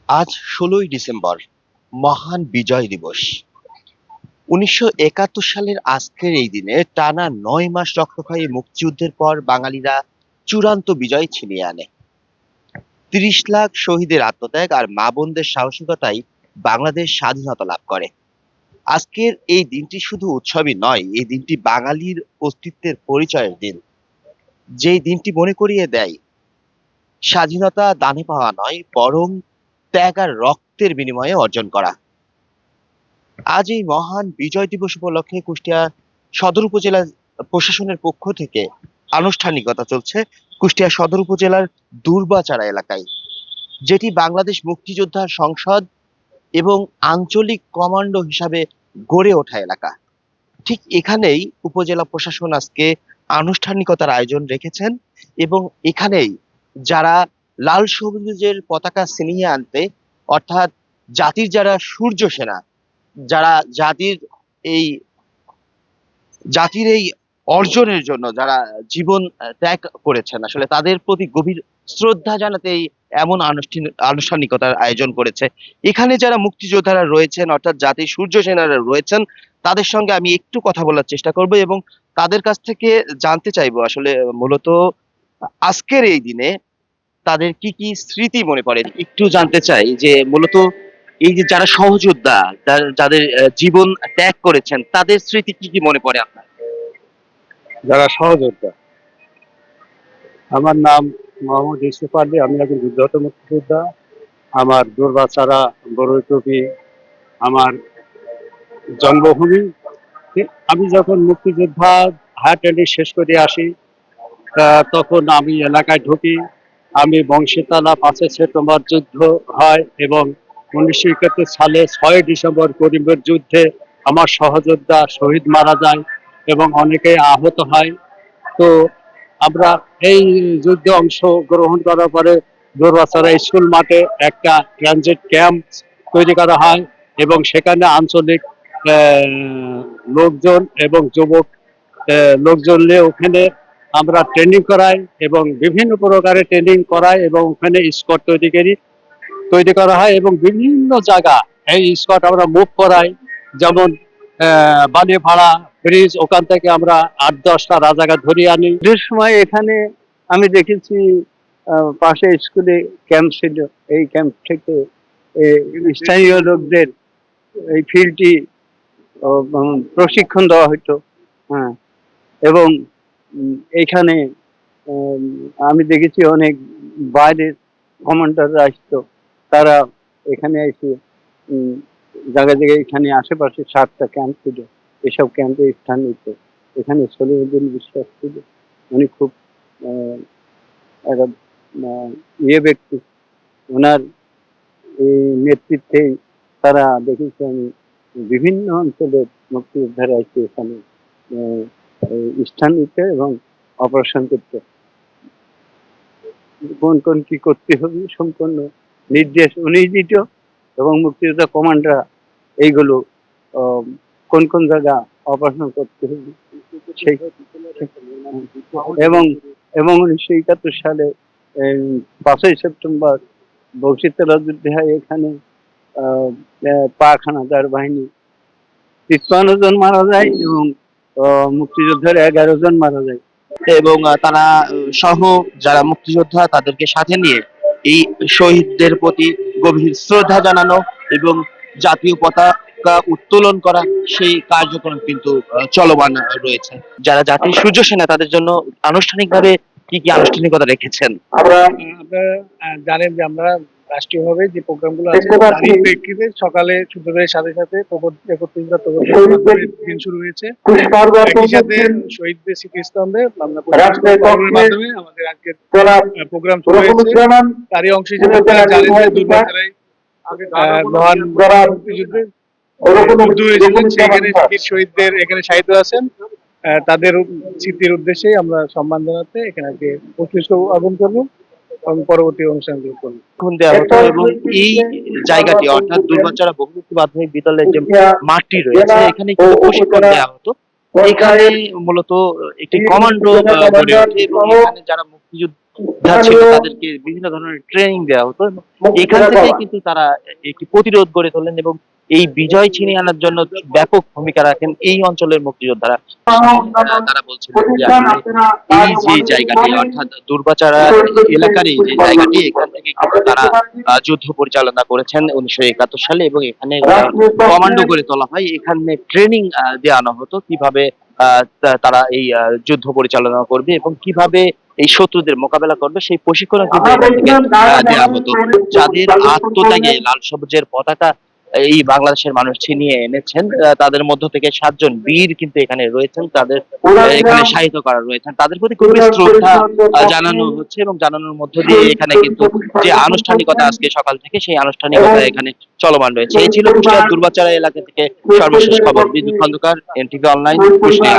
আজ ১৬ই ডিসেম্বর, মহান বিজয় দিবস। ১৯৭১ সালের আজকের এই দিনে টানা ৯ মাস রক্তক্ষয়ী মুক্তিযুদ্ধের পর বাঙালিরা চূড়ান্ত বিজয় ছিনিয়ে আনে। ৩০ লাখ শহীদের আত্মত্যাগ আর মা বোনদের সাহসিকতাই বাংলাদেশ স্বাধীনতা লাভ করে। আজকের এই দিনটি শুধু উৎসবই নয়, এই দিনটি বাঙালির অস্তিত্বের পরিচয়ের দিন। যেই দিনটি মনে করিয়ে দেয় স্বাধীনতা দানে পাওয়া নয়, বরং ত্যাগ আর রক্তের বিনিময়ে অর্জন করা। আজ এই মহান বিজয় দিবস উপলক্ষে কুষ্টিয়া সদর উপজেলা প্রশাসনের পক্ষ থেকে আনুষ্ঠানিকতা চলছে কুষ্টিয়া সদর উপজেলার দুর্বাচাড়া এলাকায়, যেটি বাংলাদেশ মুক্তিযোদ্ধা সংসদ এবং আঞ্চলিক কমান্ডো হিসাবে গড়ে ওঠা এলাকা। ঠিক এখানেই উপজেলা প্রশাসন আজকে আনুষ্ঠানিকতার আয়োজন রেখেছেন এবং এখানেই যারা লাল সবুজের পতাকা ছিনিয়ে আনতে, অর্থাৎ জাতির যারা সূর্য সেনা, যারা এই জাতির এই অর্জনের জন্য যারা জীবন ত্যাগ করেছেন, আসলে তাদের প্রতি গভীর শ্রদ্ধা জানাতে এই এমন আনুষ্ঠানিকতার আয়োজন করেছে। এখানে যারা মুক্তিযোদ্ধারা রয়েছেন, অর্থাৎ জাতির সূর্য সেনারা রয়েছেন, তাদের সঙ্গে আমি একটু কথা বলার চেষ্টা করব এবং তাদের কাছ থেকে জানতে চাইবো আসলে মূলত আজকের এই দিনে তাদের কি কি স্মৃতি মনে পড়ে। একটু জানতে চাই যে মূলত এই যে যারা সহযোদ্ধা, যাদের জীবন ত্যাগ করেছেন, তাদের স্মৃতি কি কি মনে পড়ে আপনার? যারা সহযোদ্ধা, আমার নাম মোহাম্মদ ইউসুফ আলী। আমি একজন যুদ্ধরত মুক্তিযোদ্ধা। আমার দুর্বাচারা বড়ইটুপি আমার জন্মভূমি। আমি যখন মুক্তিযোদ্ধা হায়ার ট্রেনিং শেষ করে আসি, তখন আমি এলাকায় ঢুকি। আমি বংশীতলা ৫ই সেপ্টেম্বর যুদ্ধ হয় এবং ১৯৭১ সালে ৬ই ডিসেম্বর করিমের যুদ্ধে আমার সহযোদ্ধা শহীদ মারা যায় এবং অনেকেই আহত হয়। তো আমরা এই যুদ্ধে অংশগ্রহণ করার পরে দোরবাছড়া স্কুল মাঠে একটা ট্রানজিট ক্যাম্প তৈরি করা হয় এবং সেখানে আঞ্চলিক লোকজন এবং যুবক লোকজন নিয়ে ওখানে আমরা ট্রেনিং করাই এবং বিভিন্ন প্রকারের ট্রেনিং করাই এবং ওখানে স্কোয়াড তৈরি করা হয় এবং বিভিন্ন জায়গা এই স্কোয়াড আমরা মুভ করাই। যেমন বালিপাড়া ব্রিজ, ওখান থেকে আমরা ৮-১০টা রাজাকার ধরিয়ে আনি। এর সময় এখানে আমি দেখেছি পাশে স্কুলে ক্যাম্প ছিল। এই ক্যাম্প থেকে স্থানীয় লোকদের এই ফিল্ডটি প্রশিক্ষণ দেওয়া হতো। হ্যাঁ, এবং এইখানে আমি দেখেছি অনেক বাইরের কমান্ডাররা আসতো। তারা এখানে এসে জায়গায় জায়গায় এখানে আশেপাশে 7টা ক্যাম্প ছিল। এসব ক্যাম্পে স্থান নিত। এখানে সলিমুদ্দিন বিশ্বাস ছিল, উনি খুব একটা ইয়ে ব্যক্তি। ওনার এই নেতৃত্বেই তারা দেখেছি আমি বিভিন্ন অঞ্চলের মুক্তিযোদ্ধারা এসে এখানে স্থান নিতে এবং অপারেশন করতে। কোন কি করতে হবে সম্পূর্ণ নির্দেশ উনি দিত এবং মুক্তিযোদ্ধা কমান্ডার এইগুলো কোন জায়গা অপারেশন করতে হবে সেই এবং ১৯৭১ সালে ৫ই সেপ্টেম্বর বংশীতলা যুদ্ধে হয়। এখানে পাক হানাদার বাহিনী ৫৩ জন মারা যায় এবং মুক্তিযোদ্ধার ১১ জন মারা যায়। এবং তারা সহ যারা মুক্তিযোদ্ধা তাদেরকে সাথে নিয়ে এই শহীদদের প্রতি গভীর শ্রদ্ধা জানানো এবং জাতীয় পতাকা উত্তোলন করা, সেই কার্যক্রম কিন্তু চলমান রয়েছে। যারা জাতির সূর্য সেনা, তাদের জন্য আনুষ্ঠানিকভাবে কি কি আনুষ্ঠানিকতা রেখেছেন? আপনারা জানেন যে আমরা রাষ্ট্রীয়ভাবে যে প্রোগ্রামগুলো আছে তারই প্রেক্ষিতে সকালে সূর্যোদয়ের সাথে সাথে দিন শুরু হয়েছে। একই সাথে শহীদদের স্মৃতিস্তম্ভে আমরা মাধ্যমে আমাদের আজকের প্রোগ্রাম শুরু হয়েছে। তারই অংশ হিসেবে আপনারা জানেন যে দুর্গাচড়ায় মহান মুক্তিযুদ্ধে যুদ্ধ হয়েছিলেন, সেখানে শহীদদের এখানে শায়িত আছেন। তাদের স্মৃতির উদ্দেশ্যে আমরা সম্মান জানাতে এখানে পুষ্প অর্পণ করবো এবং পরবর্তী অনুষ্ঠানগুলো করবো। এবং এই জায়গাটি, অর্থাৎ দুর্গাচড়া বহুমুখী মাধ্যমিক বিদ্যালয়ের যে মাঠটি রয়েছে, এখানে কিন্তু প্রশিক্ষণ দেওয়া হতো। এখানে মূলত একটি কমান্ডো গড়ে ওঠে এবং এখানে যারা মুক্তিযুদ্ধ ছিল তাদেরকে বিভিন্ন ধরনের ট্রেনিং দেওয়া হতো এবং এখান থেকেই কিন্তু তারা একটি প্রতিরোধ গড়ে তোলেন এবং এই বিজয় ছিনিয়ে আনার জন্য ব্যাপক ভূমিকা রাখেন এই অঞ্চলের মুক্তিযোদ্ধারা। তারা বলছিলেন যে আসলে এই যে জায়গাটি অর্থাৎ দুর্বাচারা এলাকার এই যে জায়গাটি এখান থেকে কিন্তু তারা যুদ্ধ পরিচালনা করেছেন 1971 সালে এবং এখানে কমান্ডো গড়ে তোলা হয়। এখানে ট্রেনিং দেওয়ানো হতো কিভাবে তারা এই যুদ্ধ পরিচালনা করবে এবং কিভাবে এই শত্রুদের মোকাবেলা করবে সেই প্রশিক্ষণ কিন্তু এখান থেকে দেওয়া হতো। যাদের আত্মত্যাগে লাল সবুজের পতাকা এই বাংলাদেশের মানুষ ছিনিয়ে এনেছেন তাদের মধ্য থেকে 7 জন বীর কিন্তু এখানে রয়েছেন, তাদের এখানে শায়িত করা রয়েছেন, তাদের প্রতি খুবই শ্রদ্ধা জানানো হচ্ছে এবং জানানোর মধ্য দিয়ে এখানে কিন্তু যে আনুষ্ঠানিকতা আজকে সকাল থেকে সেই আনুষ্ঠানিকতা এখানে চলমান রয়েছে। এই ছিল কুষ্টিয়ার দুর্বাচারা এলাকা থেকে সর্বশেষ খবর। বিদ্যুৎ খন্দকার, এনটিভি অনলাইন, কুষ্টিয়া।